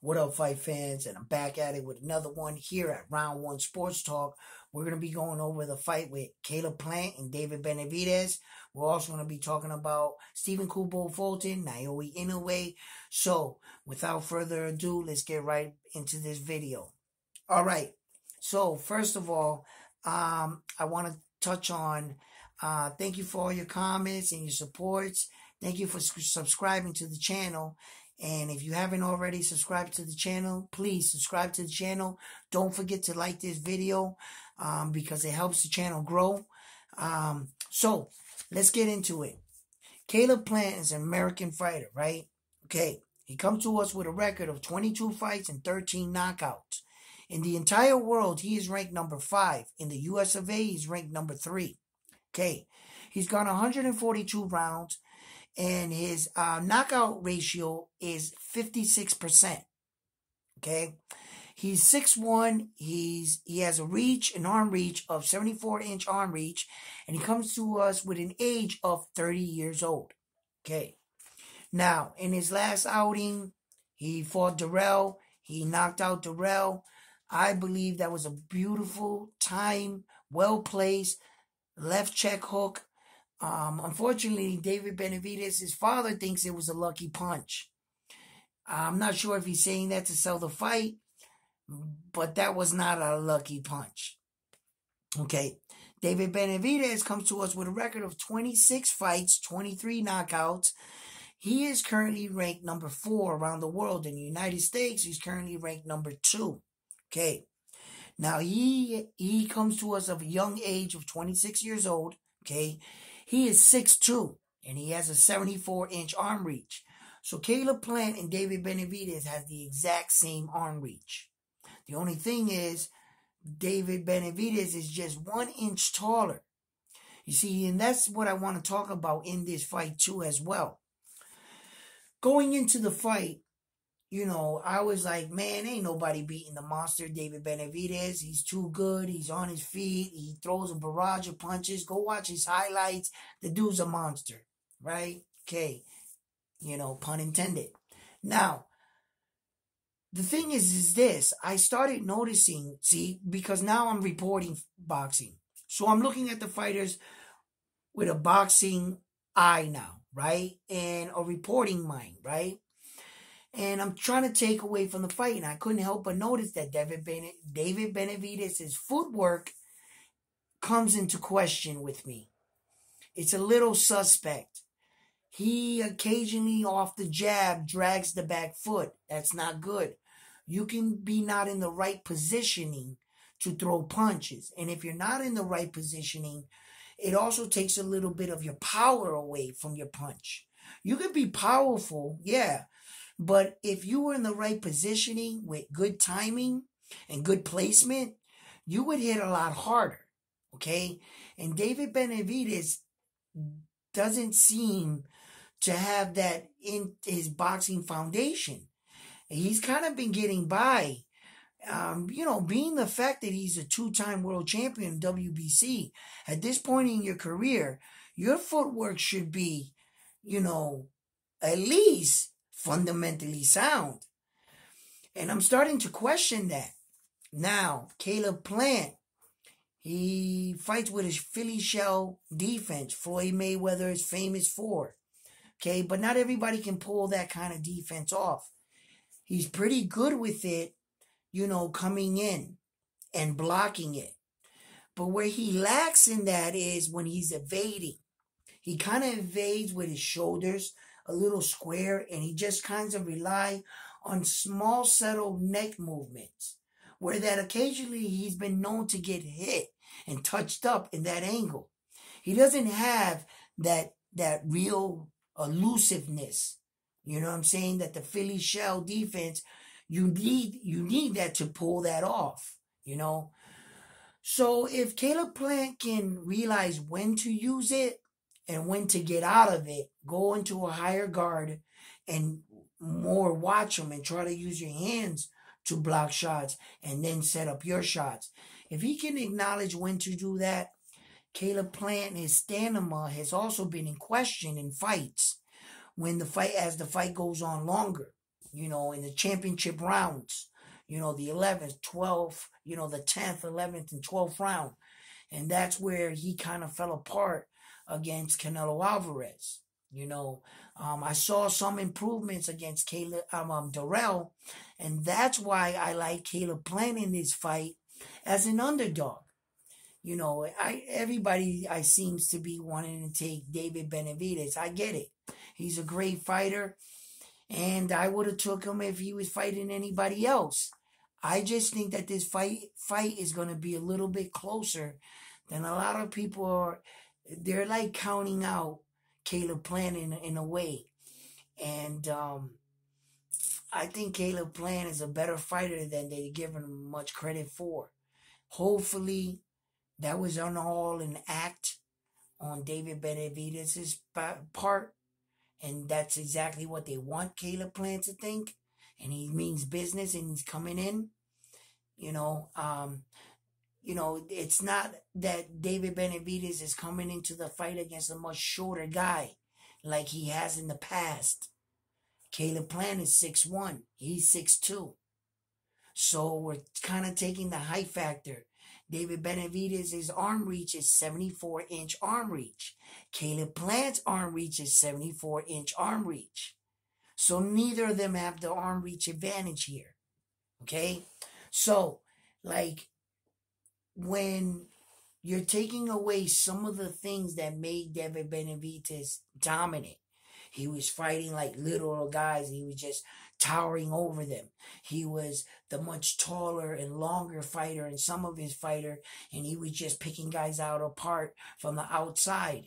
What up, fight fans? And I'm back at it with another one here at Round 1 Sports Talk. We're going to be going over the fight with Caleb Plant and David Benavides. We're also going to be talking about Stephen Fluton, Naoya Inoue. So, without further ado, let's get right into this video. All right. So, first of all, I want to touch on thank you for all your comments and your supports. Thank you for subscribing to the channel. And if you haven't already subscribed to the channel, please subscribe to the channel. Don't forget to like this video because it helps the channel grow. So let's get into it. Caleb Plant is an American fighter, right? Okay. He comes to us with a record of 22 fights and 13 knockouts. In the entire world, he is ranked number 5. In the US of A, he's ranked number 3. Okay. He's gone 142 rounds. And his knockout ratio is 56%. Okay, he's 6'1". He has an arm reach of 74-inch arm reach, and he comes to us with an age of 30 years old. Okay, now in his last outing, he fought Darrell. He knocked out Darrell. I believe that was a beautiful time, well placed left check hook. Unfortunately, David Benavides, his father, thinks it was a lucky punch. I'm not sure if he's saying that to sell the fight, but that was not a lucky punch. Okay, David Benavides comes to us with a record of 26 fights, 23 knockouts. He is currently ranked number 4 around the world. In the United States, he's currently ranked number 2. Okay, now he comes to us of a young age of 26 years old. Okay. He is 6'2", and he has a 74-inch arm reach. So Caleb Plant and David Benavides has the exact same arm reach. The only thing is, David Benavides is just 1 inch taller. You see, and that's what I want to talk about in this fight too as well. Going into the fight, you know, I was like, man, ain't nobody beating the monster, David Benavides. He's too good. He's on his feet. He throws a barrage of punches. Go watch his highlights. The dude's a monster, right? Okay. You know, pun intended. Now, the thing is this. I started noticing, see, because now I'm reporting boxing. So I'm looking at the fighters with a boxing eye now, right? And a reporting mind, right? And I'm trying to take away from the fight, and I couldn't help but notice that David Benavides' footwork comes into question with me. It's a little suspect. He occasionally, off the jab, drags the back foot. That's not good. You can be not in the right positioning to throw punches. And if you're not in the right positioning, it also takes a little bit of your power away from your punch. You can be powerful, yeah. But if you were in the right positioning with good timing and good placement, you would hit a lot harder, okay? And David Benavides doesn't seem to have that in his boxing foundation. He's kind of been getting by. You know, being the fact that he's a 2-time world champion WBC, at this point in your career, your footwork should be, you know, at least fundamentally sound. And I'm starting to question that. Now, Caleb Plant, he fights with his Philly shell defense. Floyd Mayweather is famous for. Okay, but not everybody can pull that kind of defense off. He's pretty good with it, you know, coming in and blocking it. But where he lacks in that is when he's evading. He kind of evades with his shoulders, a little square, and he just kind of rely on small, subtle neck movements, where that occasionally he's been known to get hit and touched up in that angle. He doesn't have that real elusiveness. You know what I'm saying? That the Philly shell defense, you need that to pull that off, you know? So if Caleb Plant can realize when to use it, and when to get out of it, go into a higher guard and more watch them and try to use your hands to block shots and then set up your shots. If he can acknowledge when to do that, Caleb Plant, his stamina has also been in question in fights as the fight goes on longer. in the championship rounds, the 11th, 12th, the 10th, 11th, and 12th round. And that's where he kind of fell apart against Canelo Alvarez. I saw some improvements against Darrell, and that's why I like Caleb Plant in this fight as an underdog. Everybody I seems to be wanting to take David Benavides. I get it. He's a great fighter, and I would have took him if he was fighting anybody else. I just think that this fight is going to be a little bit closer than a lot of people are. They're like counting out Caleb Plant in a way. And I think Caleb Plant is a better fighter than they're giving him much credit for. Hopefully, that was all an act on David Benavides' part. And that's exactly what they want Caleb Plant to think. And he means business and he's coming in. It's not that David Benavides is coming into the fight against a much shorter guy like he has in the past. Caleb Plant is 6'1". He's 6'2". So we're kind of taking the height factor. David Benavides' arm reach is 74-inch arm reach. Caleb Plant's arm reach is 74-inch arm reach. So neither of them have the arm reach advantage here. Okay? So, when you're taking away some of the things that made David Benavides dominant, he was fighting like little guys. He was just towering over them. He was the much taller and longer fighter in some of his fighter, and he was just picking guys out apart from the outside.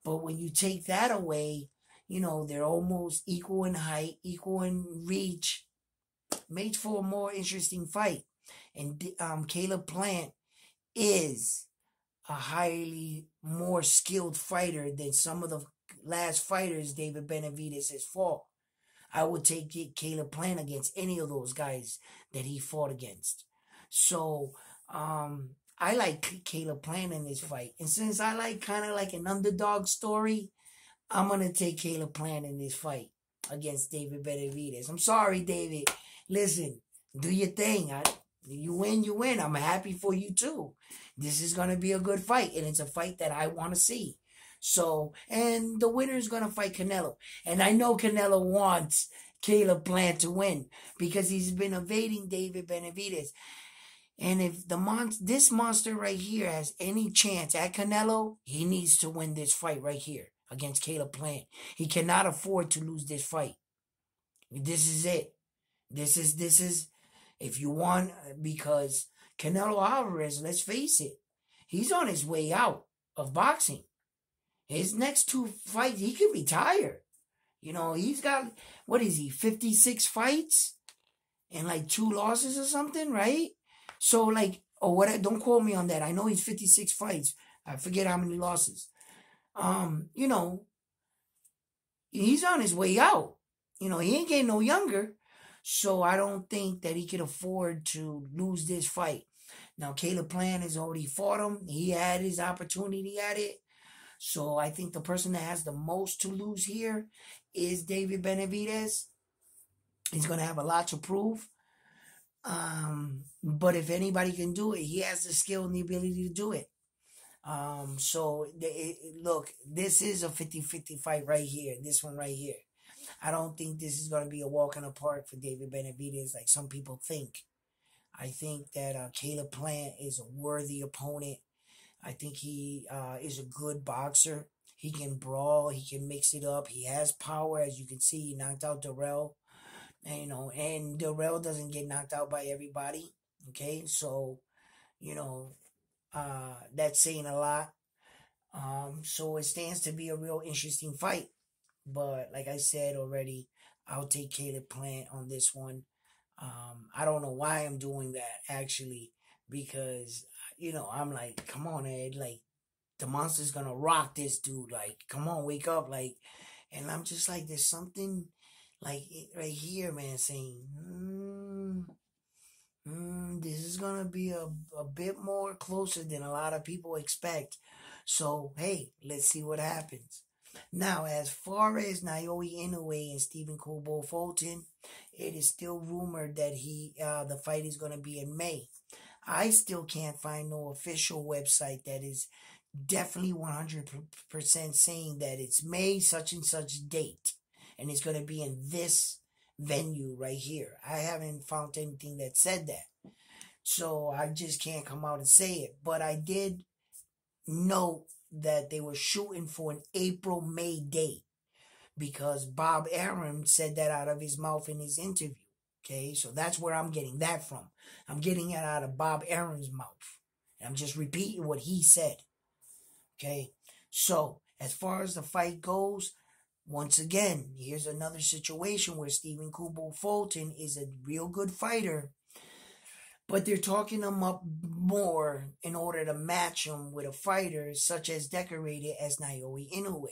But when you take that away, they're almost equal in height, equal in reach. Made for a more interesting fight. And Caleb Plant is a highly more skilled fighter than some of the last fighters David Benavides has fought. I would take Caleb Plant against any of those guys that he fought against. So, I like Caleb Plant in this fight. And since I like kind of like an underdog story, I'm going to take Caleb Plant in this fight against David Benavides. I'm sorry, David. Listen, do your thing. You win, you win. I'm happy for you too. This is going to be a good fight, and it's a fight that I want to see. So, and the winner is going to fight Canelo. And I know Canelo wants Caleb Plant to win because he's been evading David Benavides. And if this monster right here has any chance at Canelo, he needs to win this fight right here against Caleb Plant. He cannot afford to lose this fight. This is it. This is if you want, because Canelo Alvarez, let's face it, he's on his way out of boxing. His next two fights, he could retire. He's got, 56 fights and like 2 losses or something, right? So don't quote me on that. I know he's 56 fights. I forget how many losses. He's on his way out. He ain't getting no younger. So I don't think that he could afford to lose this fight. Now, Caleb Plant has already fought him. He had his opportunity at it. So I think the person that has the most to lose here is David Benavides. He's going to have a lot to prove. But if anybody can do it, he has the skill and the ability to do it. Look, this is a 50-50 fight right here. This one right here. I don't think this is going to be a walk in the park for David Benavides like some people think. I think that Caleb Plant is a worthy opponent. I think he is a good boxer. He can brawl. He can mix it up. He has power. As you can see, he knocked out Darrell. And Darrell doesn't get knocked out by everybody. Okay, so, that's saying a lot. So it stands to be a real interesting fight. But like I said already, I'll take Caleb Plant on this one. I don't know why I'm doing that, actually, because, I'm like, come on, Ed, like, the monster's gonna rock this dude, like, come on, wake up, like, and I'm just like, there's something, like, right here, man, saying, this is gonna be a bit more closer than a lot of people expect. So, hey, let's see what happens. Now, as far as Naoya Inoue and Stephen Kubo Fulton, it is still rumored that the fight is going to be in May. I still can't find no official website that is definitely 100% saying that it's May such and such date, and it's going to be in this venue right here. I haven't found anything that said that, so I just can't come out and say it. But I did note that they were shooting for an April-May date, because Bob Arum said that out of his mouth in his interview. Okay, so that's where I'm getting that from. I'm getting it out of Bob Arum's mouth. I'm just repeating what he said. Okay, so as far as the fight goes, once again, here's another situation where Stephen Kubo Fulton is a real good fighter, but they're talking him up more in order to match him with a fighter such as decorated as Naoya Inoue.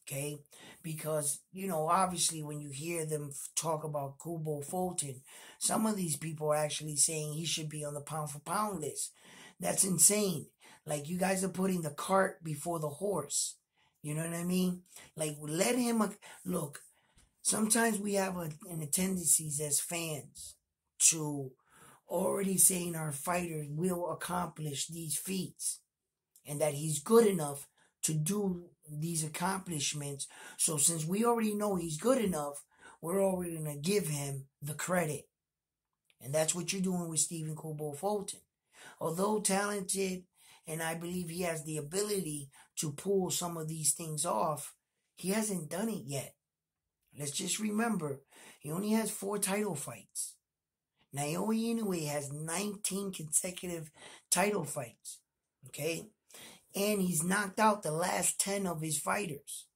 Okay, because obviously when you hear them talk about Kubo Fulton, some of these people are actually saying he should be on the pound for pound list. That's insane. Like, you guys are putting the cart before the horse. You know what I mean? Like, let him look. Sometimes we have a tendency as fans to already saying our fighter will accomplish these feats and that he's good enough to do these accomplishments. So since we already know he's good enough, we're already going to give him the credit. And that's what you're doing with Stephen Kubo Fulton. Although talented, and I believe he has the ability to pull some of these things off, he hasn't done it yet. Let's just remember, he only has 4 title fights. Naoya Inoue has 19 consecutive title fights. Okay? And he's knocked out the last 10 of his fighters.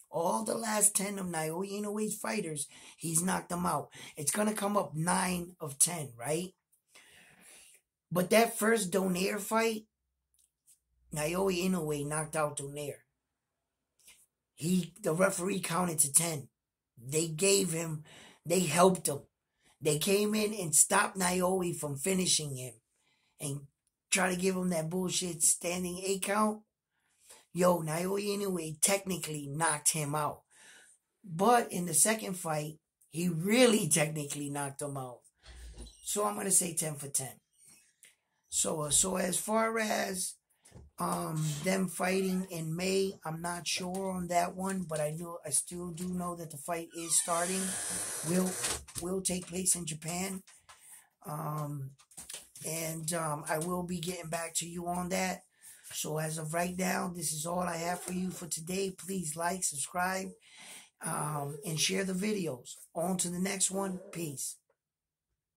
All the last 10 of Naoya Inoue's fighters, he's knocked them out. It's going to come up 9 of 10, right? But that first Donaire fight, Naoya Inoue knocked out Donaire. The referee counted to 10. They helped him. They came in and stopped Naoya from finishing him and try to give him that bullshit standing 8 count. Naoya Inoue technically knocked him out. But in the second fight, he really technically knocked him out. So I'm going to say 10 for 10. So as far as them fighting in May, I'm not sure on that one, but I still do know that the fight is starting. Will take place in Japan. And I will be getting back to you on that. So as of right now, this is all I have for you for today. Please like, subscribe, and share the videos. On to the next one. Peace.